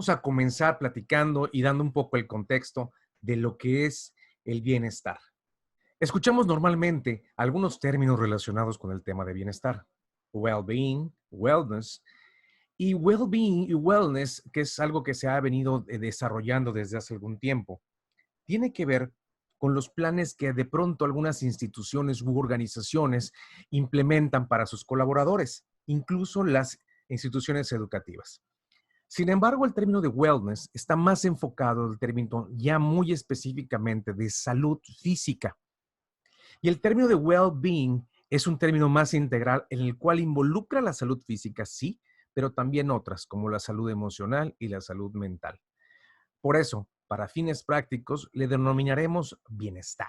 Vamos a comenzar platicando y dando un poco el contexto de lo que es el bienestar. Escuchamos normalmente algunos términos relacionados con el tema de bienestar. Well-being, wellness y well-being y wellness, que es algo que se ha venido desarrollando desde hace algún tiempo. Tiene que ver con los planes que de pronto algunas instituciones u organizaciones implementan para sus colaboradores, incluso las instituciones educativas. Sin embargo, el término de wellness está más enfocado al término ya muy específicamente de salud física. Y el término de well-being es un término más integral en el cual involucra la salud física, sí, pero también otras, como la salud emocional y la salud mental. Por eso, para fines prácticos, le denominaremos bienestar.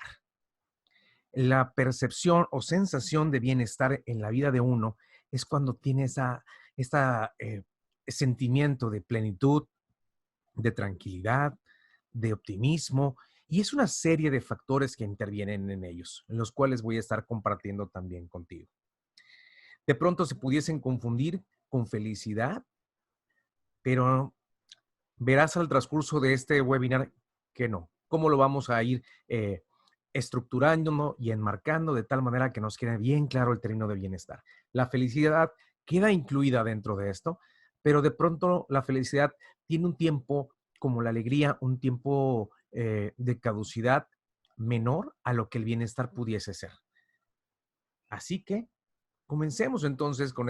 La percepción o sensación de bienestar en la vida de uno es cuando tiene esta sentimiento de plenitud, de tranquilidad, de optimismo, y es una serie de factores que intervienen en ellos, en los cuales voy a estar compartiendo también contigo. De pronto se pudiesen confundir con felicidad, pero verás al transcurso de este webinar que no. Cómo lo vamos a ir estructurando y enmarcando de tal manera que nos quede bien claro el término de bienestar. La felicidad queda incluida dentro de esto, pero de pronto la felicidad tiene un tiempo, como la alegría, un tiempo de caducidad menor a lo que el bienestar pudiese ser. Así que comencemos entonces con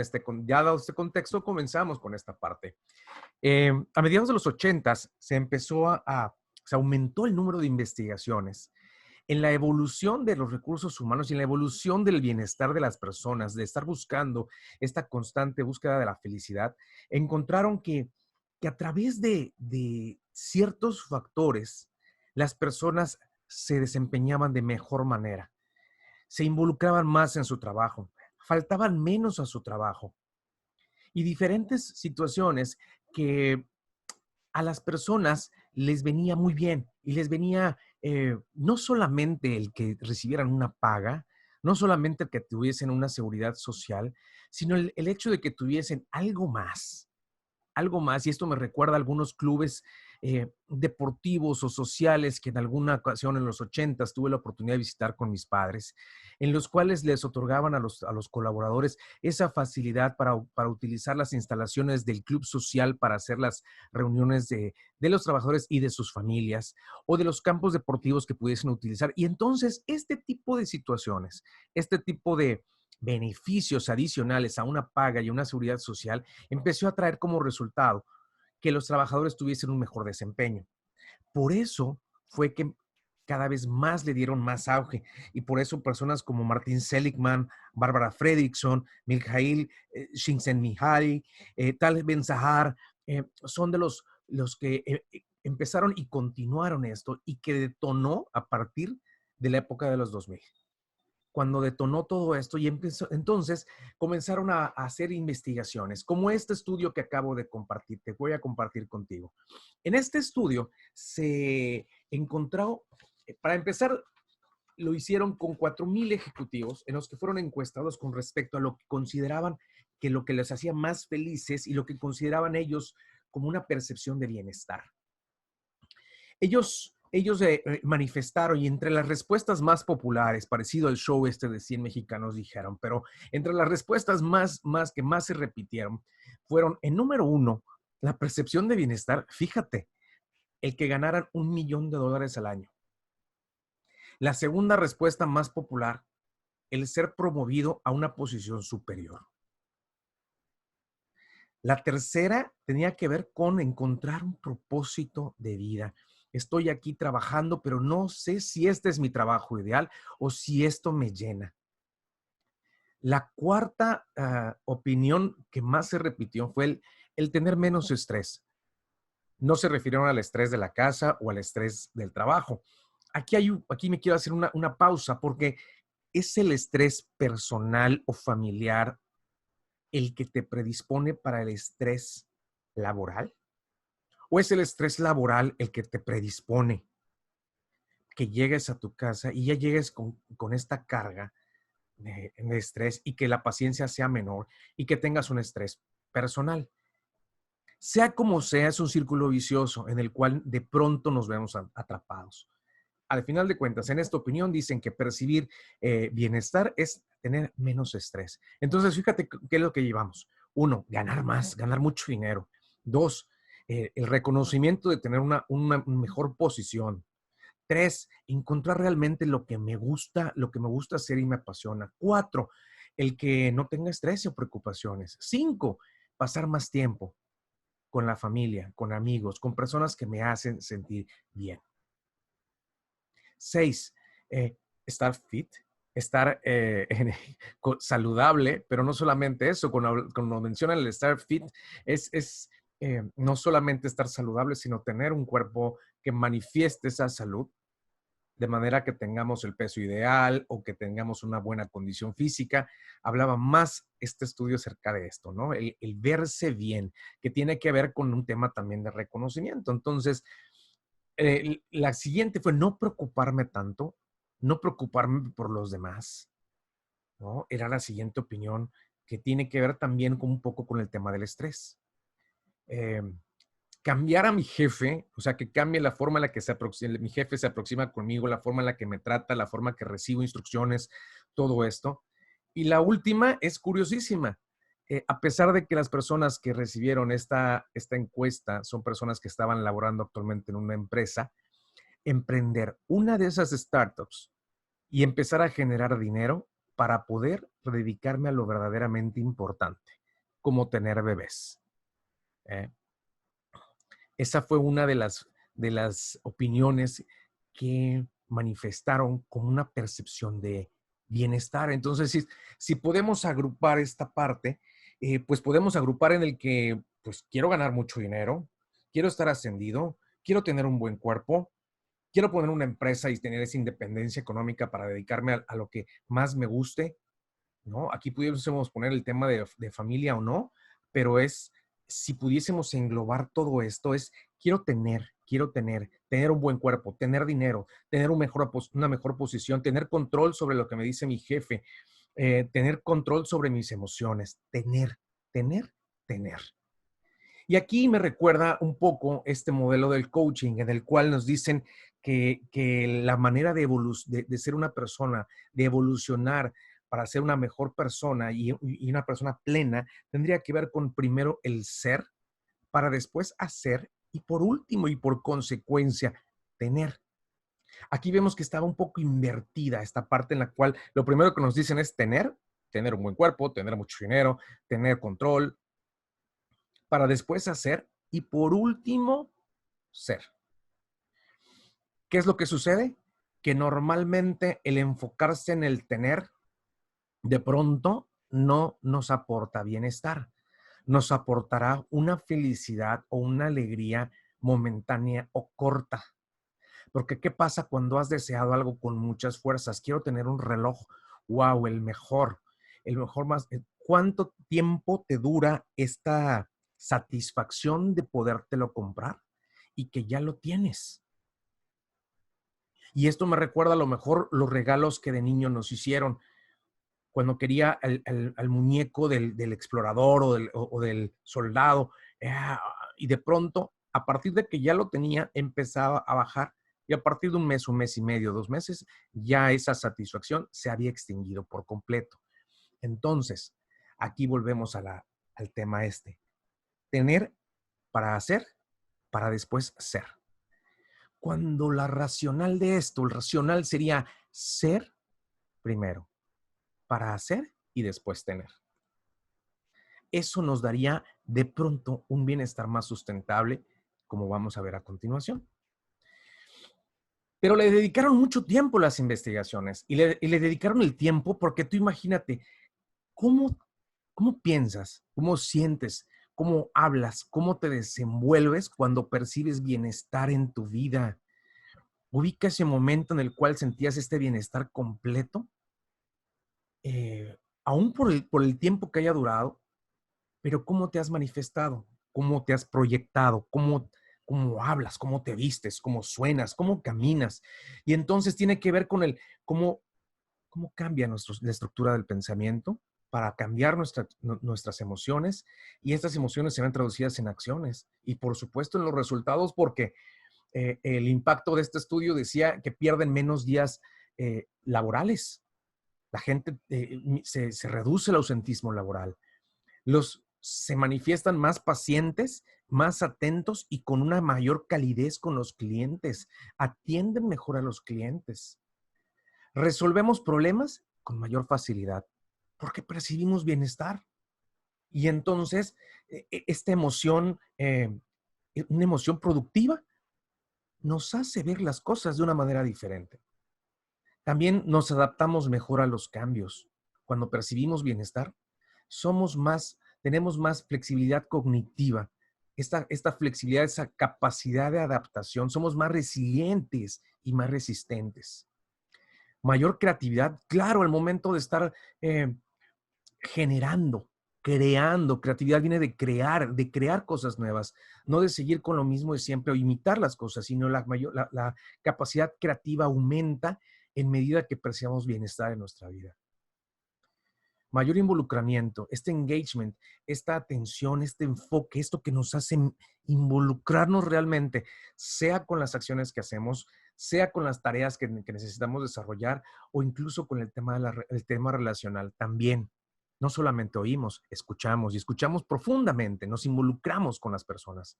ya dado este contexto, comenzamos con esta parte. A mediados de los 80 se empezó se aumentó el número de investigaciones en la evolución de los recursos humanos y en la evolución del bienestar de las personas, de estar buscando esta constante búsqueda de la felicidad. Encontraron que a través de ciertos factores, las personas se desempeñaban de mejor manera, se involucraban más en su trabajo, faltaban menos a su trabajo y diferentes situaciones que a las personas les venía muy bien y les venía no solamente el que recibieran una paga, no solamente el que tuviesen una seguridad social, sino el hecho de que tuviesen algo más, y esto me recuerda a algunos clubes deportivos o sociales que en alguna ocasión en los 80 tuve la oportunidad de visitar con mis padres, en los cuales les otorgaban a los colaboradores esa facilidad para utilizar las instalaciones del club social para hacer las reuniones de los trabajadores y de sus familias, o de los campos deportivos que pudiesen utilizar. Y entonces este tipo de situaciones, este tipo de beneficios adicionales a una paga y una seguridad social, empezó a traer como resultado que los trabajadores tuviesen un mejor desempeño. Por eso fue que cada vez más le dieron más auge y por eso personas como Martin Seligman, Barbara Fredrickson, Mikhail Csikszentmihalyi, Tal Ben Sahar, son de los que empezaron y continuaron esto y que detonó a partir de la época de los 2000 cuando detonó todo esto y entonces comenzaron a hacer investigaciones, como este estudio que acabo de compartir, te voy a compartir contigo. En este estudio se encontró, para empezar, lo hicieron con 4,000 ejecutivos en los que fueron encuestados con respecto a lo que consideraban que lo que les hacía más felices y lo que consideraban ellos como una percepción de bienestar. Ellos manifestaron y entre las respuestas más populares, parecido al show este de 100 mexicanos dijeron, pero entre las respuestas que más se repitieron fueron, en número uno, la percepción de bienestar, fíjate, el que ganaran $1,000,000 al año. La segunda respuesta más popular, el ser promovido a una posición superior. La tercera tenía que ver con encontrar un propósito de vida. Estoy aquí trabajando, pero no sé si este es mi trabajo ideal o si esto me llena. La cuarta opinión que más se repitió fue el tener menos estrés. No se refirieron al estrés de la casa o al estrés del trabajo. Aquí me quiero hacer una pausa porque es el estrés personal o familiar el que te predispone para el estrés laboral. ¿O es el estrés laboral el que te predispone que llegues a tu casa y ya llegues con esta carga de estrés y que la paciencia sea menor y que tengas un estrés personal? Sea como sea, es un círculo vicioso en el cual de pronto nos vemos atrapados. Al final de cuentas, en esta opinión dicen que percibir bienestar es tener menos estrés. Entonces, fíjate qué es lo que llevamos. Uno, ganar más, ganar mucho dinero. Dos, el reconocimiento de tener una mejor posición. Tres, encontrar realmente lo que me gusta hacer y me apasiona. Cuatro, el que no tenga estrés o preocupaciones. Cinco, pasar más tiempo con la familia, con amigos, con personas que me hacen sentir bien. Seis, estar fit, estar saludable, pero no solamente eso, cuando mencionan el estar fit, es no solamente estar saludable, sino tener un cuerpo que manifieste esa salud, de manera que tengamos el peso ideal o que tengamos una buena condición física. Hablaba más este estudio acerca de esto, ¿no? El verse bien, que tiene que ver con un tema también de reconocimiento. Entonces, la siguiente fue no preocuparme tanto, no preocuparme por los demás, ¿no? Era la siguiente opinión que tiene que ver también con un poco con el tema del estrés. Eh, Cambiar a mi jefe, o sea, que cambie la forma en la que mi jefe se aproxima conmigo, la forma en la que me trata, la forma que recibo instrucciones, todo esto. Y la última es curiosísima. A pesar de que las personas que recibieron esta encuesta son personas que estaban laborando actualmente en una empresa, emprender una de esas startups y empezar a generar dinero para poder dedicarme a lo verdaderamente importante, como tener bebés. ¿eh? Esa fue una de las opiniones que manifestaron como una percepción de bienestar. Entonces, si podemos agrupar esta parte, pues podemos agrupar en el que, pues quiero ganar mucho dinero, quiero estar ascendido, quiero tener un buen cuerpo, quiero poner una empresa y tener esa independencia económica para dedicarme a lo que más me guste, ¿no? Aquí pudiésemos poner el tema de familia o no, pero si pudiésemos englobar todo esto, tener un buen cuerpo, tener dinero, tener una mejor posición, tener control sobre lo que me dice mi jefe, tener control sobre mis emociones, tener, tener. Y aquí me recuerda un poco este modelo del coaching, en el cual nos dicen que la manera de ser una persona, de evolucionar para ser una mejor persona y una persona plena, tendría que ver con primero el ser, para después hacer y por último y por consecuencia, tener. Aquí vemos que estaba un poco invertida esta parte en la cual lo primero que nos dicen es tener un buen cuerpo, tener mucho dinero, tener control, para después hacer y por último, ser. ¿Qué es lo que sucede? Que normalmente el enfocarse en el tener, de pronto no nos aporta bienestar. Nos aportará una felicidad o una alegría momentánea o corta. Porque ¿qué pasa cuando has deseado algo con muchas fuerzas? Quiero tener un reloj, wow, el mejor más. ¿Cuánto tiempo te dura esta satisfacción de podértelo comprar y que ya lo tienes? Y esto me recuerda a lo mejor los regalos que de niño nos hicieron cuando quería al muñeco del explorador o del soldado. Y de pronto, a partir de que ya lo tenía, empezaba a bajar. Y a partir de un mes y medio, 2 meses, ya esa satisfacción se había extinguido por completo. Entonces, aquí volvemos al tema este. Tener para hacer, para después ser. Cuando la racional de esto, el racional sería ser primero, para hacer y después tener. Eso nos daría de pronto un bienestar más sustentable, como vamos a ver a continuación. Pero le dedicaron mucho tiempo las investigaciones y le dedicaron el tiempo porque tú imagínate, ¿cómo, ¿cómo piensas? ¿Cómo sientes? ¿Cómo hablas? ¿Cómo te desenvuelves cuando percibes bienestar en tu vida? ¿Ubica ese momento en el cual sentías este bienestar completo? Aún por el tiempo que haya durado, pero ¿cómo te has manifestado? ¿Cómo te has proyectado? ¿Cómo hablas? ¿Cómo te vistes? ¿Cómo suenas? ¿Cómo caminas? Y entonces tiene que ver con cómo cambia la estructura del pensamiento, para cambiar nuestras emociones y estas emociones se ven traducidas en acciones y por supuesto en los resultados porque el impacto de este estudio decía que pierden menos días laborales. La gente se reduce el ausentismo laboral. Se manifiestan más pacientes, más atentos y con una mayor calidez con los clientes. Atienden mejor a los clientes. Resolvemos problemas con mayor facilidad porque percibimos bienestar. Y entonces, esta emoción, una emoción productiva, nos hace ver las cosas de una manera diferente. También nos adaptamos mejor a los cambios. Cuando percibimos bienestar, tenemos más flexibilidad cognitiva. Esta flexibilidad, esa capacidad de adaptación, somos más resilientes y más resistentes. Mayor creatividad, claro, al momento de estar generando, creando. Creatividad viene de crear cosas nuevas, no de seguir con lo mismo de siempre o imitar las cosas, sino la capacidad creativa aumenta en medida que percibamos bienestar en nuestra vida. Mayor involucramiento, este engagement, esta atención, este enfoque, esto que nos hace involucrarnos realmente, sea con las acciones que hacemos, sea con las tareas que necesitamos desarrollar o incluso con el tema relacional también. No solamente oímos, escuchamos y escuchamos profundamente, nos involucramos con las personas.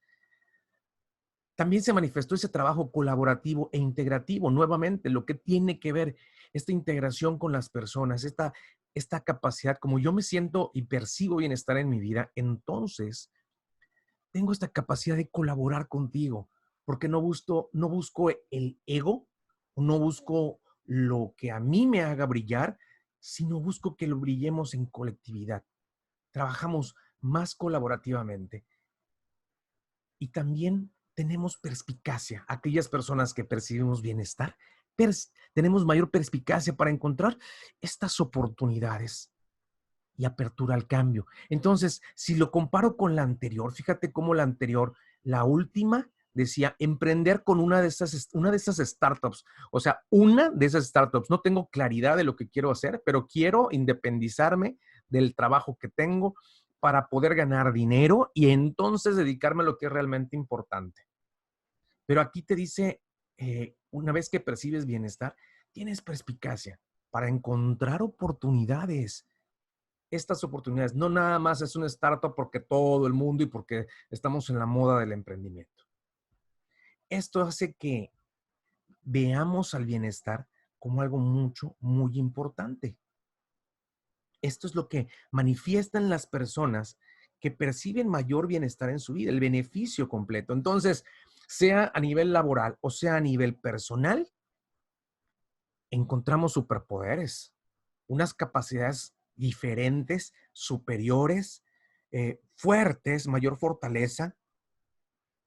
También se manifestó ese trabajo colaborativo e integrativo, nuevamente, lo que tiene que ver esta integración con las personas, esta capacidad, como yo me siento y percibo bienestar en mi vida, entonces tengo esta capacidad de colaborar contigo, porque no busco el ego, no busco lo que a mí me haga brillar, sino busco que lo brillemos en colectividad. Trabajamos más colaborativamente. Y también tenemos perspicacia. Aquellas personas que percibimos bienestar, tenemos mayor perspicacia para encontrar estas oportunidades y apertura al cambio. Entonces, si lo comparo con la anterior, fíjate cómo la anterior, la última, decía emprender con una de esas startups. O sea, una de esas startups. No tengo claridad de lo que quiero hacer, pero quiero independizarme del trabajo que tengo para poder ganar dinero y entonces dedicarme a lo que es realmente importante. Pero aquí te dice, una vez que percibes bienestar, tienes perspicacia para encontrar oportunidades. Estas oportunidades no nada más es una startup porque todo el mundo y porque estamos en la moda del emprendimiento. Esto hace que veamos al bienestar como algo muy importante. Esto es lo que manifiestan las personas que perciben mayor bienestar en su vida, el beneficio completo. Entonces, sea a nivel laboral o sea a nivel personal, encontramos superpoderes, unas capacidades diferentes, superiores, fuertes, mayor fortaleza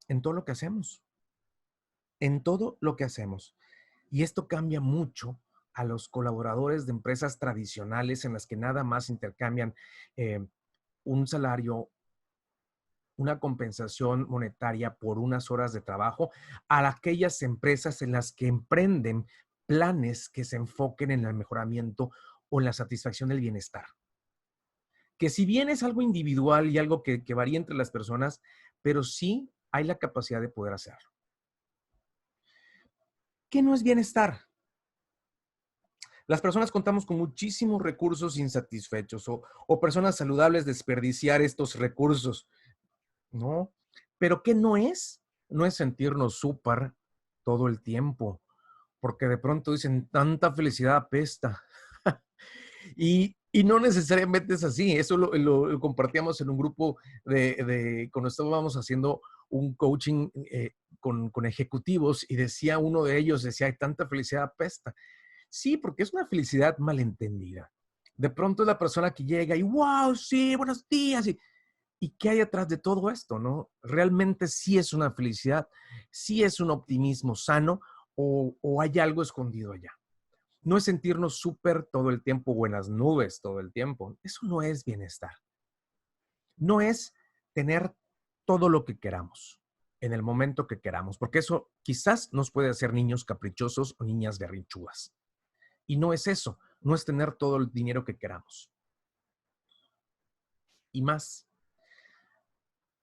en todo lo que hacemos, en todo lo que hacemos. Y esto cambia mucho a los colaboradores de empresas tradicionales en las que nada más intercambian un salario, una compensación monetaria por unas horas de trabajo, a aquellas empresas en las que emprenden planes que se enfoquen en el mejoramiento o en la satisfacción del bienestar. Que si bien es algo individual y algo que varía entre las personas, pero sí hay la capacidad de poder hacerlo. ¿Qué no es bienestar? Las personas contamos con muchísimos recursos insatisfechos o personas saludables desperdiciar estos recursos, ¿no? Pero ¿qué no es? No es sentirnos súper todo el tiempo, porque de pronto dicen, tanta felicidad apesta. Y no necesariamente es así. Eso lo compartíamos en un grupo cuando estábamos haciendo un coaching con ejecutivos y decía uno de ellos, decía, hay tanta felicidad apesta. Sí, porque es una felicidad malentendida. De pronto es la persona que llega y, wow, sí, buenos días. ¿Y qué hay atrás de todo esto, no? ¿Realmente sí es una felicidad? ¿Sí es un optimismo sano o hay algo escondido allá? No es sentirnos súper todo el tiempo o en las nubes todo el tiempo. Eso no es bienestar. No es tener todo lo que queramos en el momento que queramos, porque eso quizás nos puede hacer niños caprichosos o niñas berrinchudas. Y no es eso, no es tener todo el dinero que queramos. y más.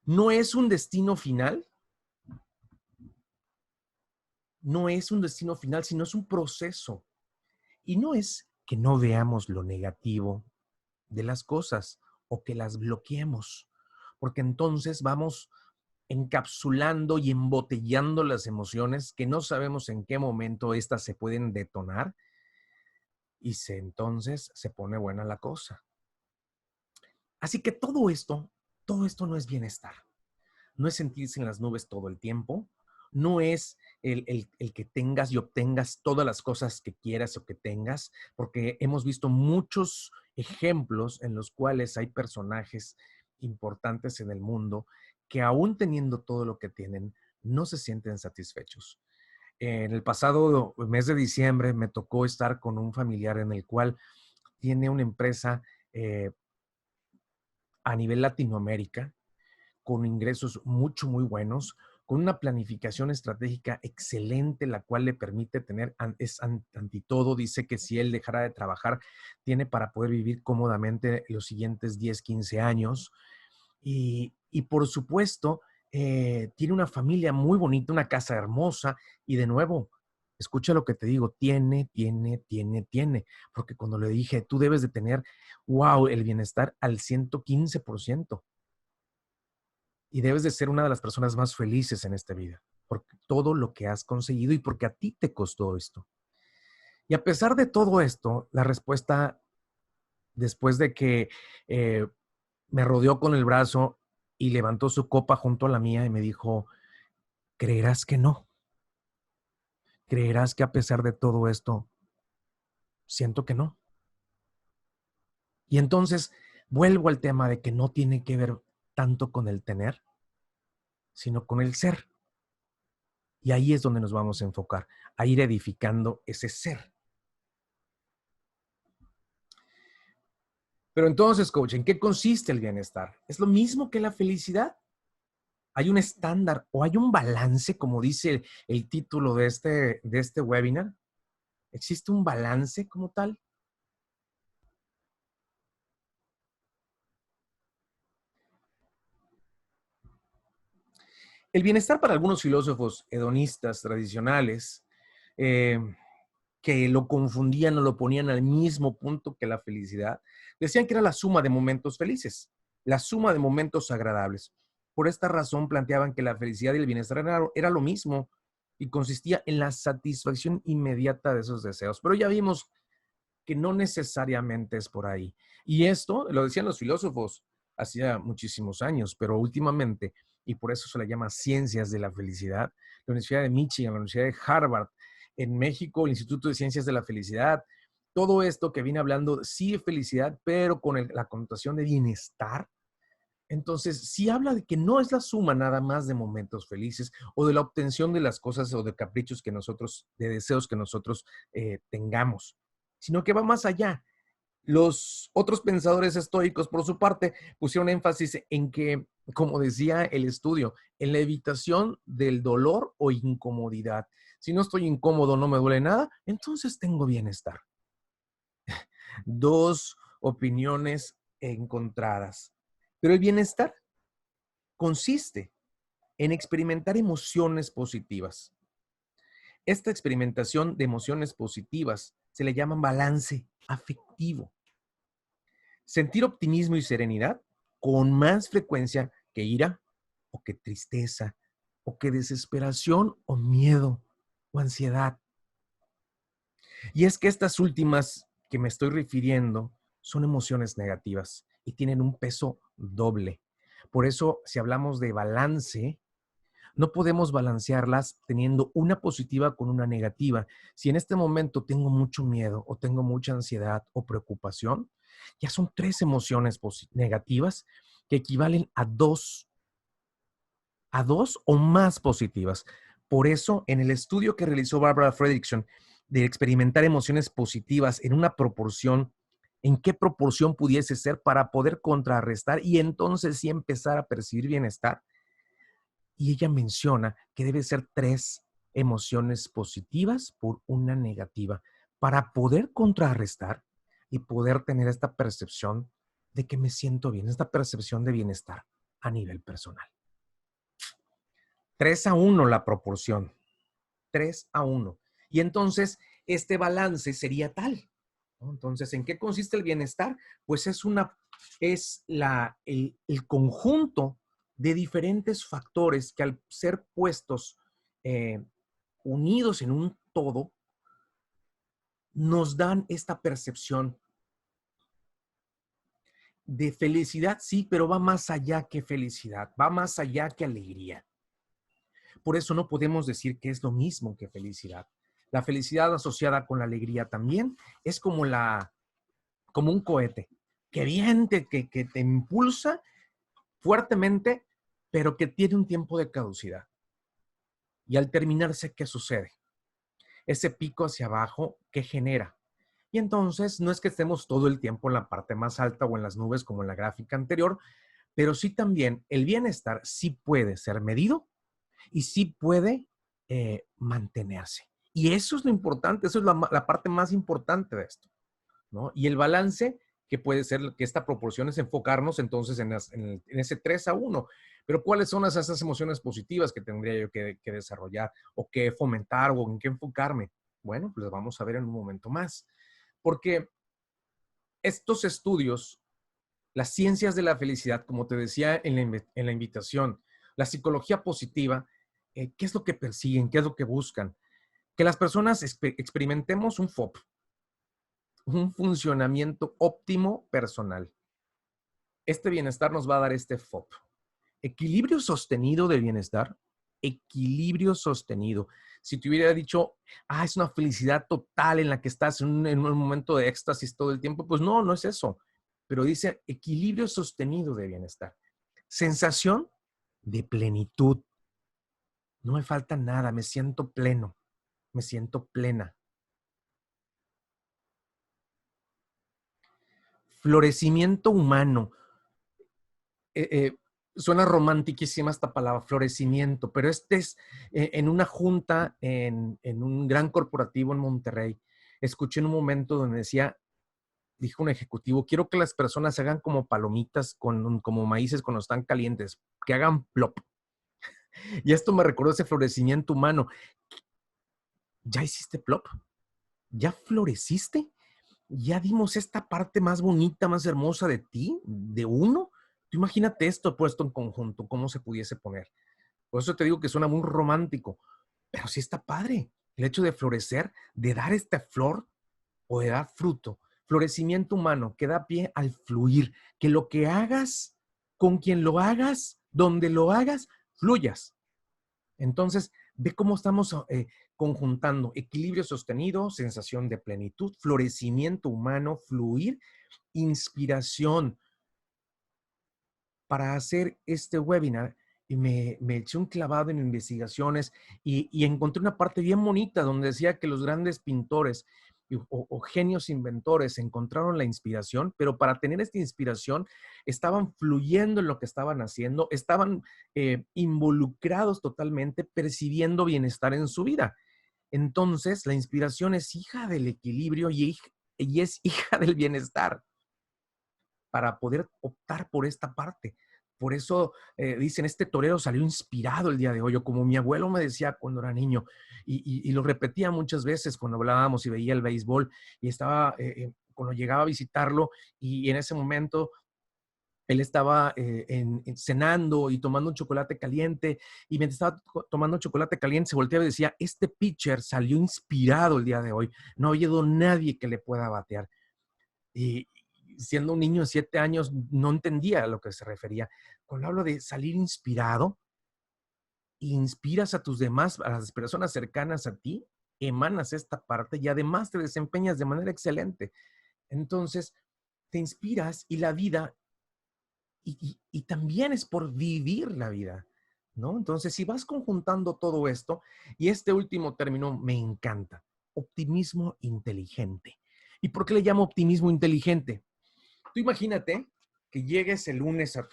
No es un destino final, no es un destino final, sino es un proceso. Y no es que no veamos lo negativo de las cosas o que las bloqueemos, porque entonces vamos encapsulando y embotellando las emociones que no sabemos en qué momento estas se pueden detonar y entonces se pone buena la cosa. Así que todo esto no es bienestar. No es sentirse en las nubes todo el tiempo, no es el que tengas y obtengas todas las cosas que quieras o que tengas, porque hemos visto muchos ejemplos en los cuales hay personajes importantes en el mundo que aún teniendo todo lo que tienen, no se sienten satisfechos. En el pasado mes de diciembre me tocó estar con un familiar en el cual tiene una empresa a nivel Latinoamérica con ingresos muy buenos, con una planificación estratégica excelente, la cual le permite tener, ante todo, dice que si él dejara de trabajar, tiene para poder vivir cómodamente los siguientes 10, 15 años. Y por supuesto, tiene una familia muy bonita, una casa hermosa, y de nuevo, escucha lo que te digo, tiene, porque cuando le dije, tú debes de tener, wow, el bienestar al 115%. Y debes de ser una de las personas más felices en esta vida, por todo lo que has conseguido y porque a ti te costó esto. Y a pesar de todo esto, la respuesta, después de que eh, me rodeó con el brazo y levantó su copa junto a la mía y me dijo, ¿creerás que no? ¿Creerás que a pesar de todo esto, siento que no? Y entonces vuelvo al tema de que no tiene que ver tanto con el tener, sino con el ser. Y ahí es donde nos vamos a enfocar, a ir edificando ese ser. Pero entonces, coach, ¿en qué consiste el bienestar? ¿Es lo mismo que la felicidad? ¿Hay un estándar o hay un balance, como dice el título de este webinar? ¿Existe un balance como tal? El bienestar para algunos filósofos hedonistas tradicionales, eh, que lo confundían o lo ponían al mismo punto que la felicidad, decían que era la suma de momentos felices, la suma de momentos agradables. Por esta razón planteaban que la felicidad y el bienestar era lo mismo y consistía en la satisfacción inmediata de esos deseos. Pero ya vimos que no necesariamente es por ahí. Y esto lo decían los filósofos hacía muchísimos años, pero últimamente, y por eso se le llama ciencias de la felicidad, la Universidad de Michigan, la Universidad de Harvard, en México, el Instituto de Ciencias de la Felicidad, todo esto que viene hablando, sí de felicidad, pero con la connotación de bienestar. Entonces, sí habla de que no es la suma nada más de momentos felices o de la obtención de las cosas o de caprichos que nosotros, de deseos que nosotros tengamos, sino que va más allá. Los otros pensadores estoicos, por su parte, pusieron énfasis en que, como decía el estudio, en la evitación del dolor o incomodidad. Si no estoy incómodo, no me duele nada, entonces tengo bienestar. Dos opiniones encontradas. Pero el bienestar consiste en experimentar emociones positivas. Esta experimentación de emociones positivas se le llama balance afectivo. Sentir optimismo y serenidad con más frecuencia que ira o que tristeza o que desesperación o miedo o ansiedad. Y es que estas últimas que me estoy refiriendo son emociones negativas y tienen un peso doble. Por eso, si hablamos de balance, no podemos balancearlas teniendo una positiva con una negativa. Si en este momento tengo mucho miedo o tengo mucha ansiedad o preocupación, ya son tres emociones negativas que equivalen a dos o más positivas. Por eso, en el estudio que realizó Barbara Fredrickson de experimentar emociones positivas en una proporción, en qué proporción pudiese ser para poder contrarrestar y entonces sí empezar a percibir bienestar, y ella menciona que debe ser tres emociones positivas por una negativa para poder contrarrestar y poder tener esta percepción de que me siento bien, esta percepción de bienestar a nivel personal. 3-1 la proporción, 3-1. Y entonces este balance sería tal, ¿no? Entonces, ¿en qué consiste el bienestar? Pues el conjunto de diferentes factores que al ser puestos unidos en un todo, nos dan esta percepción de felicidad, sí, pero va más allá que felicidad, va más allá que alegría. Por eso no podemos decir que es lo mismo que felicidad. La felicidad asociada con la alegría también es como un cohete, que te impulsa fuertemente, pero que tiene un tiempo de caducidad. Y al terminarse, ¿qué sucede? Ese pico hacia abajo, ¿qué genera? Y entonces no es que estemos todo el tiempo en la parte más alta o en las nubes como en la gráfica anterior, pero sí también el bienestar sí puede ser medido y sí puede mantenerse. Y eso es lo importante, eso es la parte más importante de esto, ¿no? Y el balance que puede ser que esta proporción es enfocarnos entonces en ese 3-1. Pero ¿cuáles son esas emociones positivas que tendría yo que desarrollar o que fomentar o en qué enfocarme? Bueno, pues las vamos a ver en un momento más. Porque estos estudios, las ciencias de la felicidad, como te decía en la invitación, la psicología positiva, ¿qué es lo que persiguen? ¿Qué es lo que buscan? Que las personas experimentemos un FOP, un funcionamiento óptimo personal. Este bienestar nos va a dar este FOP. Equilibrio sostenido de bienestar. Equilibrio sostenido. Si te hubiera dicho, es una felicidad total en la que estás en un momento de éxtasis todo el tiempo, pues no, no es eso. Pero dice equilibrio sostenido de bienestar. Sensación de plenitud. No me falta nada, me siento pleno, me siento plena. Florecimiento humano. Eh, eh, Suena romantiquísima esta palabra, florecimiento, pero este es en una junta en un gran corporativo en Monterrey. Escuché en un momento donde dijo un ejecutivo, quiero que las personas hagan como palomitas, como maíces cuando están calientes, que hagan plop. Y esto me recordó ese florecimiento humano. ¿Ya hiciste plop? ¿Ya floreciste? ¿Ya dimos esta parte más bonita, más hermosa de ti, de uno? Tú imagínate esto puesto en conjunto, cómo se pudiese poner. Por eso te digo que suena muy romántico, pero sí está padre. El hecho de florecer, de dar esta flor o de dar fruto. Florecimiento humano que da pie al fluir. Que lo que hagas, con quien lo hagas, donde lo hagas, fluyas. Entonces, ve cómo estamos conjuntando equilibrio sostenido, sensación de plenitud, florecimiento humano, fluir, inspiración. Para hacer este webinar, y me eché un clavado en investigaciones y encontré una parte bien bonita donde decía que los grandes pintores o genios inventores encontraron la inspiración, pero para tener esta inspiración estaban fluyendo en lo que estaban haciendo, estaban involucrados totalmente, percibiendo bienestar en su vida. Entonces, la inspiración es hija del equilibrio y es hija del bienestar para poder optar por esta parte. Por eso dicen, este torero salió inspirado el día de hoy, o como mi abuelo me decía cuando era niño, y lo repetía muchas veces cuando hablábamos y veía el béisbol, y estaba, cuando llegaba a visitarlo, y en ese momento él estaba cenando y tomando un chocolate caliente, y mientras estaba tomando chocolate caliente se volteaba y decía, este pitcher salió inspirado el día de hoy, no ha habido nadie que le pueda batear. Y siendo un niño de 7 años, no entendía a lo que se refería. Cuando hablo de salir inspirado, inspiras a tus demás, a las personas cercanas a ti, emanas esta parte y además te desempeñas de manera excelente. Entonces, te inspiras y la vida, y también es por vivir la vida, ¿no? Entonces, si vas conjuntando todo esto, y este último término me encanta, optimismo inteligente. ¿Y por qué le llamo optimismo inteligente? Tú imagínate que llegues el lunes a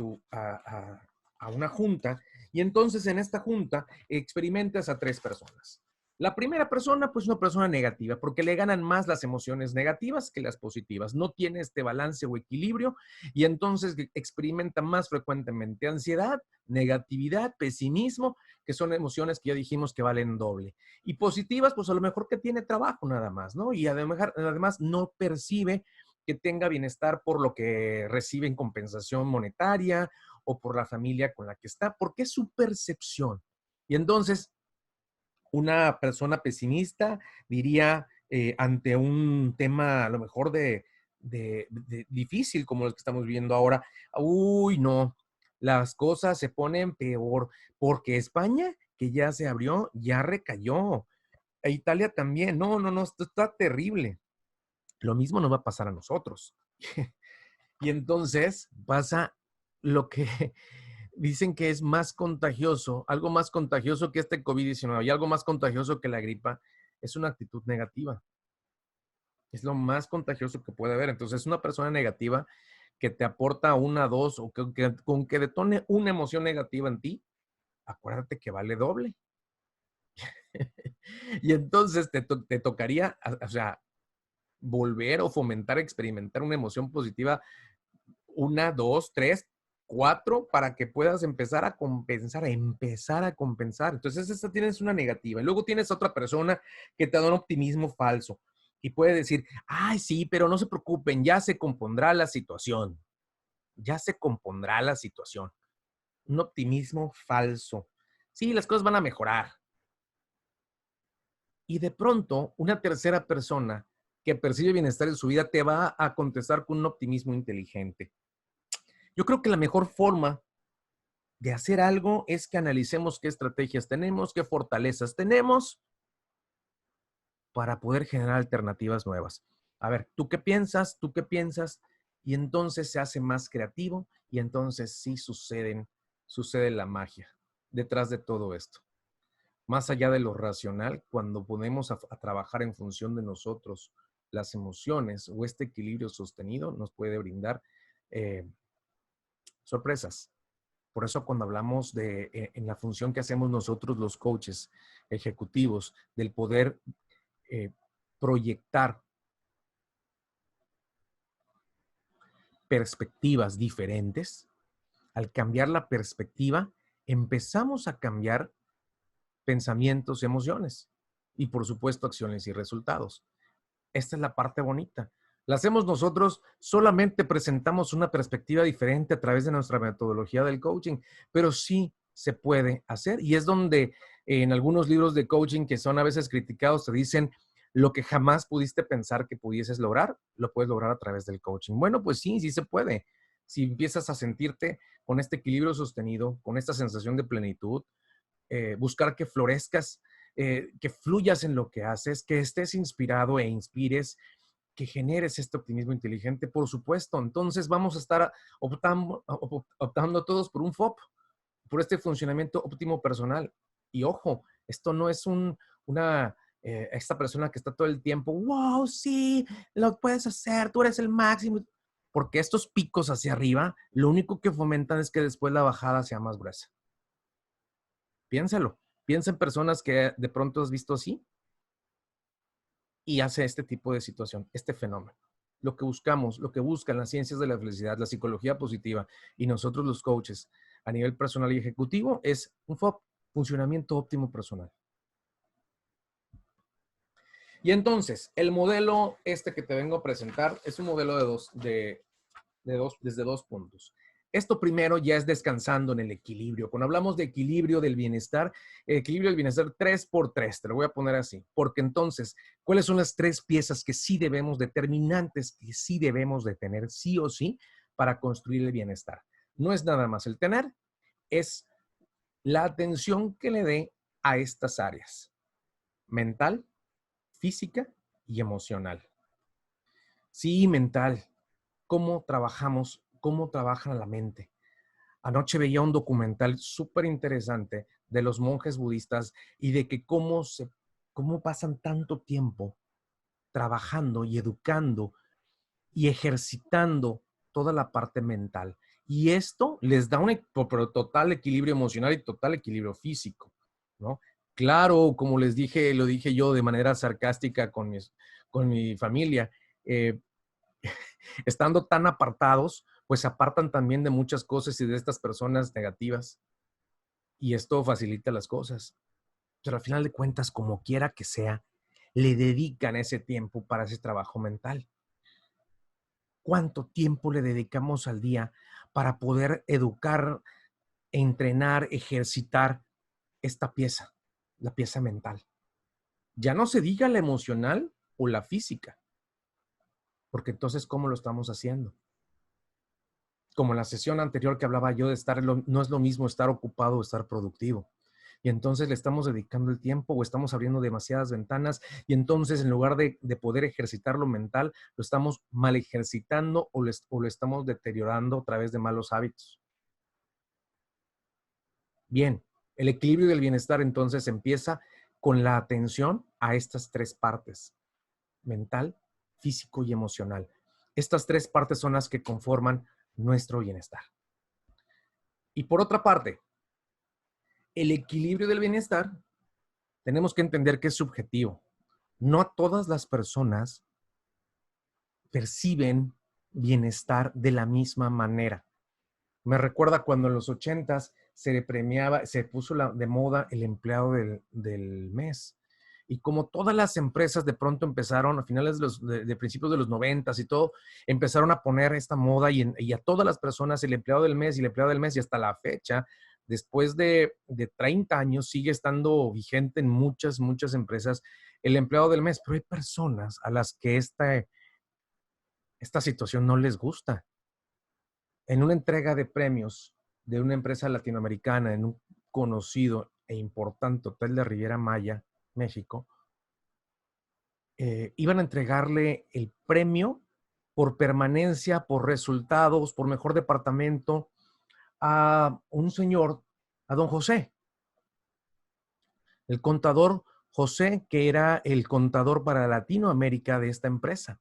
una junta y entonces en esta junta experimentas a 3 personas. La primera persona, pues una persona negativa, porque le ganan más las emociones negativas que las positivas. No tiene este balance o equilibrio y entonces experimenta más frecuentemente ansiedad, negatividad, pesimismo, que son emociones que ya dijimos que valen doble. Y positivas, pues a lo mejor que tiene trabajo nada más, ¿no? Y además no percibe que tenga bienestar por lo que recibe en compensación monetaria o por la familia con la que está, porque es su percepción. Y entonces una persona pesimista diría ante un tema a lo mejor de difícil como el que estamos viendo ahora, uy, no, las cosas se ponen peor, porque España, que ya se abrió, ya recayó. E Italia también, no, no, no, esto está terrible. Lo mismo nos va a pasar a nosotros. Y entonces pasa lo que dicen que es más contagioso, algo más contagioso que este COVID-19 y algo más contagioso que la gripa, es una actitud negativa. Es lo más contagioso que puede haber. Entonces, una persona negativa que te aporta una, dos, o con que detone una emoción negativa en ti, acuérdate que vale doble. Y entonces te tocaría, o sea, volver o fomentar, experimentar una emoción positiva una, dos, tres, cuatro, para que puedas empezar a compensar, Entonces, esta tienes una negativa. Y luego tienes otra persona que te da un optimismo falso y puede decir, ay, sí, pero no se preocupen, ya se compondrá la situación. Ya se compondrá la situación. Un optimismo falso. Sí, las cosas van a mejorar. Y de pronto, una tercera persona que percibe bienestar en su vida te va a contestar con un optimismo inteligente. Yo creo que la mejor forma de hacer algo es que analicemos qué estrategias tenemos, qué fortalezas tenemos para poder generar alternativas nuevas. A ver, ¿tú qué piensas? ¿Tú qué piensas? Y entonces se hace más creativo y entonces sí sucede la magia detrás de todo esto. Más allá de lo racional, cuando ponemos a trabajar en función de nosotros, las emociones o este equilibrio sostenido nos puede brindar eh, sorpresas. Por eso cuando hablamos en la función que hacemos nosotros los coaches ejecutivos, del poder eh, proyectar perspectivas diferentes, al cambiar la perspectiva, empezamos a cambiar pensamientos y emociones y por supuesto acciones y resultados. Esta es la parte bonita. La hacemos nosotros, solamente presentamos una perspectiva diferente a través de nuestra metodología del coaching, pero sí se puede hacer y es donde en algunos libros de coaching que son a veces criticados te dicen lo que jamás pudiste pensar que pudieses lograr, lo puedes lograr a través del coaching. Bueno, pues sí, sí se puede. Si empiezas a sentirte con este equilibrio sostenido, con esta sensación de plenitud, buscar que florezcas, que fluyas en lo que haces, que estés inspirado e inspires, que generes este optimismo inteligente, por supuesto. Entonces vamos a estar optando todos por un FOP, por este funcionamiento óptimo personal. Y ojo, esto no es esta persona que está todo el tiempo, wow, sí, lo puedes hacer, tú eres el máximo. Porque estos picos hacia arriba, lo único que fomentan es que después la bajada sea más gruesa. Piénsalo. Piensa en personas que de pronto has visto así y hace este tipo de situación, este fenómeno. Lo que buscamos, lo que buscan las ciencias de la felicidad, la psicología positiva y nosotros los coaches a nivel personal y ejecutivo es un FOP, funcionamiento óptimo personal. Y entonces, el modelo que te vengo a presentar es un modelo desde dos puntos. Esto primero ya es descansando en el equilibrio. Cuando hablamos de equilibrio del bienestar, equilibrio del bienestar 3x3, te lo voy a poner así, porque entonces, ¿cuáles son las tres piezas que sí debemos, determinantes que sí debemos de tener sí o sí para construir el bienestar? No es nada más el tener, es la atención que le dé a estas áreas: mental, física y emocional. Sí, mental. ¿Cómo trabajamos? ¿Cómo trabaja la mente? Anoche veía un documental súper interesante de los monjes budistas y de que cómo pasan tanto tiempo trabajando y educando y ejercitando toda la parte mental. Y esto les da un total equilibrio emocional y total equilibrio físico, ¿no? Claro, como les dije, lo dije yo de manera sarcástica con mi familia, eh, estando tan apartados, pues se apartan también de muchas cosas y de estas personas negativas, y esto facilita las cosas. Pero al final de cuentas, como quiera que sea, le dedican ese tiempo para ese trabajo mental. ¿Cuánto tiempo le dedicamos al día para poder educar, entrenar, ejercitar esta pieza, la pieza mental? Ya no se diga la emocional o la física, porque entonces, ¿cómo lo estamos haciendo? Como en la sesión anterior que hablaba yo de no es lo mismo estar ocupado o estar productivo. Y entonces le estamos dedicando el tiempo o estamos abriendo demasiadas ventanas y entonces en lugar de poder ejercitar lo mental, lo estamos mal ejercitando o lo estamos deteriorando a través de malos hábitos. Bien, el equilibrio del bienestar entonces empieza con la atención a estas tres partes: mental, físico y emocional. Estas tres partes son las que conforman nuestro bienestar. Y por otra parte, el equilibrio del bienestar tenemos que entender que es subjetivo. No a todas las personas perciben bienestar de la misma manera. Me recuerda cuando en los 80s se premiaba, se puso de moda el empleado del mes. Y como todas las empresas de pronto empezaron, a finales de principios de los 90s y todo, empezaron a poner esta moda y a todas las personas el empleado del mes y el empleado del mes, y hasta la fecha, después de 30 años, sigue estando vigente en muchas, muchas empresas el empleado del mes. Pero hay personas a las que esta situación no les gusta. En una entrega de premios de una empresa latinoamericana en un conocido e importante hotel de Riviera Maya, México, iban a entregarle el premio por permanencia, por resultados, por mejor departamento a un señor, a don José, el contador José, que era el contador para Latinoamérica de esta empresa,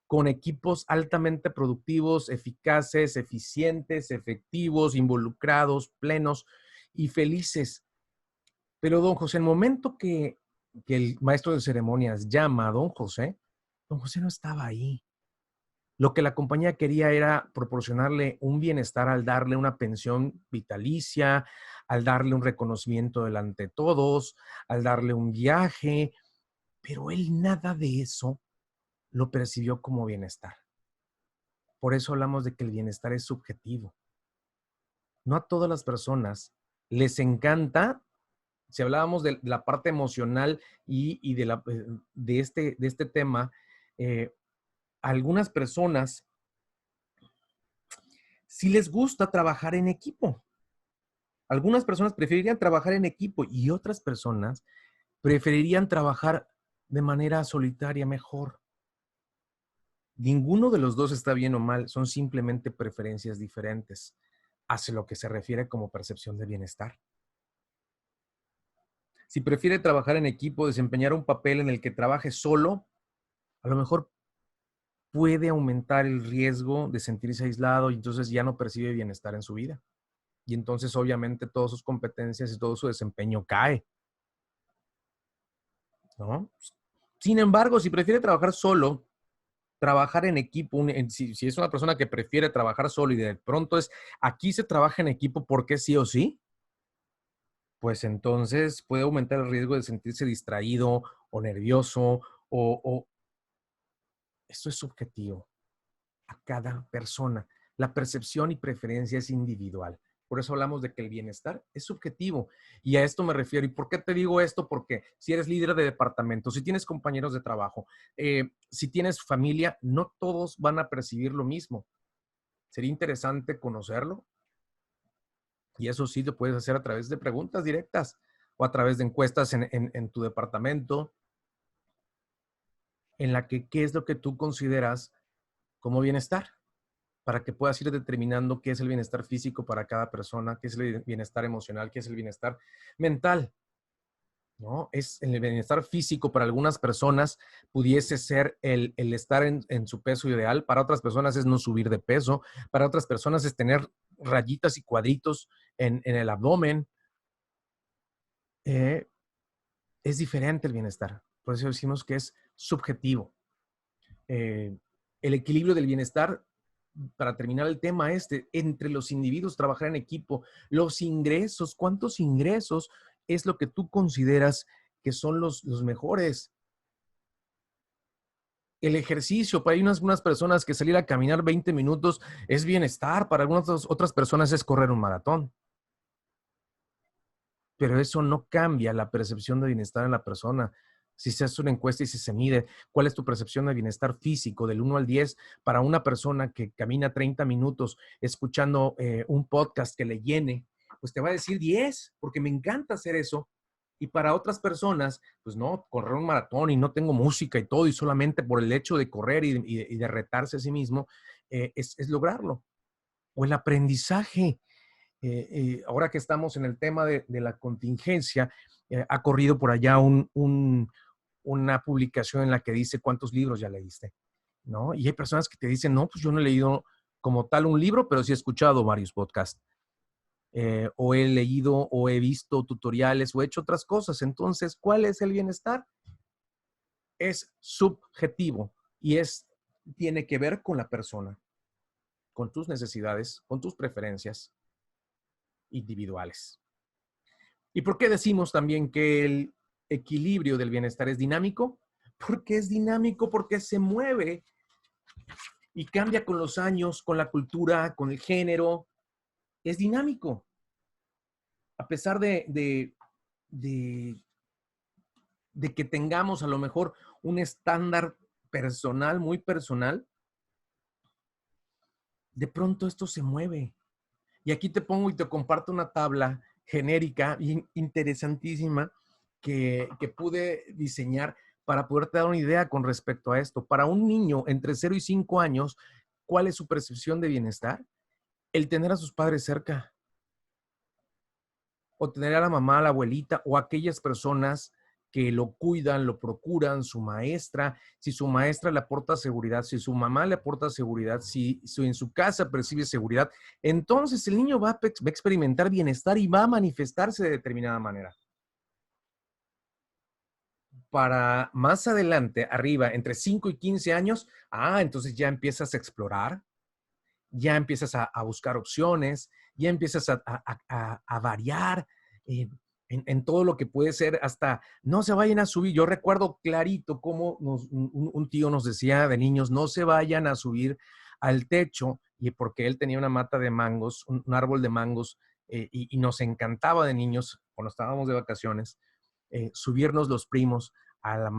con equipos altamente productivos, eficaces, eficientes, efectivos, involucrados, plenos y felices. Pero don José, en el momento que el maestro de ceremonias llama a don José no estaba ahí. Lo que la compañía quería era proporcionarle un bienestar al darle una pensión vitalicia, al darle un reconocimiento delante de todos, al darle un viaje, pero él nada de eso lo percibió como bienestar. Por eso hablamos de que el bienestar es subjetivo. No a todas las personas les encanta, si hablábamos de la parte emocional y de este tema, a algunas personas sí les gusta trabajar en equipo. Algunas personas preferirían trabajar en equipo y otras personas preferirían trabajar de manera solitaria mejor. Ninguno de los dos está bien o mal, son simplemente preferencias diferentes hacia lo que se refiere como percepción de bienestar. Si prefiere trabajar en equipo, desempeñar un papel en el que trabaje solo, a lo mejor puede aumentar el riesgo de sentirse aislado y entonces ya no percibe bienestar en su vida. Y entonces obviamente todas sus competencias y todo su desempeño cae, ¿no? Sin embargo, si prefiere trabajar solo, trabajar en equipo, si es una persona que prefiere trabajar solo y de pronto aquí se trabaja en equipo porque sí o sí, pues entonces puede aumentar el riesgo de sentirse distraído o nervioso o esto es subjetivo a cada persona. La percepción y preferencia es individual. Por eso hablamos de que el bienestar es subjetivo. Y a esto me refiero. ¿Y por qué te digo esto? Porque si eres líder de departamento, si tienes compañeros de trabajo, si tienes familia, no todos van a percibir lo mismo. Sería interesante conocerlo. Y eso sí lo puedes hacer a través de preguntas directas o a través de encuestas en tu departamento, en la que qué es lo que tú consideras como bienestar, para que puedas ir determinando qué es el bienestar físico para cada persona, qué es el bienestar emocional, qué es el bienestar mental, ¿no? Es el bienestar físico para algunas personas pudiese ser el estar en su peso ideal, para otras personas es no subir de peso, para otras personas es tener rayitas y cuadritos en el abdomen. es diferente el bienestar. Por eso decimos que es subjetivo. El equilibrio del bienestar, para terminar el tema entre los individuos, trabajar en equipo, los ingresos, ¿cuántos ingresos es lo que tú consideras que son los mejores? El ejercicio, para algunas personas que salir a caminar 20 minutos es bienestar, para algunas otras personas es correr un maratón. Pero eso no cambia la percepción de bienestar en la persona. Si se hace una encuesta y si se mide cuál es tu percepción de bienestar físico del 1 al 10 para una persona que camina 30 minutos escuchando un podcast que le llene, pues te va a decir 10, porque me encanta hacer eso. Y para otras personas, pues no, correr un maratón y no tengo música y todo, y solamente por el hecho de correr y de retarse a sí mismo, es lograrlo. O el aprendizaje. Ahora que estamos en el tema de la contingencia, ha corrido por allá una publicación en la que dice cuántos libros ya leíste, ¿no? Y hay personas que te dicen, no, pues yo no he leído como tal un libro, pero sí he escuchado varios podcasts. O he leído o he visto tutoriales o he hecho otras cosas. Entonces, ¿cuál es el bienestar? Es subjetivo y tiene que ver con la persona, con tus necesidades, con tus preferencias individuales. ¿Y por qué decimos también que el equilibrio del bienestar es dinámico? Porque es dinámico, porque se mueve y cambia con los años, con la cultura, con el género. Es dinámico. A pesar de que tengamos a lo mejor un estándar personal, muy personal, de pronto esto se mueve. Y aquí te pongo y te comparto una tabla genérica interesantísima que pude diseñar para poderte dar una idea con respecto a esto. Para un niño entre 0 y 5 años, ¿cuál es su percepción de bienestar? El tener a sus padres cerca, o tener a la mamá, a la abuelita, o aquellas personas que lo cuidan, lo procuran, su maestra, si su maestra le aporta seguridad, si su mamá le aporta seguridad, si en su casa percibe seguridad, entonces el niño va a experimentar bienestar y va a manifestarse de determinada manera. Para más adelante, arriba, entre 5 y 15 años, entonces ya empiezas a explorar, ya empiezas a buscar opciones, ya empiezas a variar en todo lo que puede ser, hasta no se vayan a subir. Yo recuerdo clarito cómo un tío nos decía de niños, no se vayan a subir al techo, y porque él tenía una mata de mangos, un árbol de mangos, y nos encantaba de niños, cuando estábamos de vacaciones, subirnos los primos al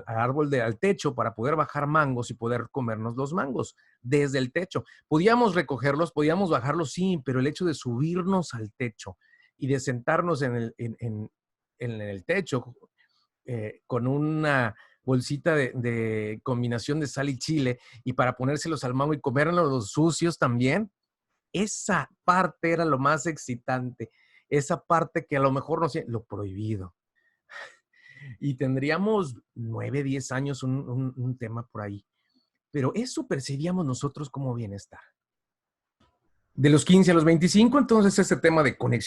árbol, al techo, para poder bajar mangos y poder comernos los mangos desde el techo. Podíamos recogerlos, podíamos bajarlos, sí, pero el hecho de subirnos al techo y de sentarnos en el techo con una bolsita de combinación de sal y chile, y para ponérselos al mango y comernos los sucios también, esa parte era lo más excitante, esa parte que a lo mejor no sé, lo prohibido. Y tendríamos 9, 10 años, un tema por ahí. Pero eso percibíamos nosotros como bienestar. De los 15 a los 25, entonces ese tema de conexión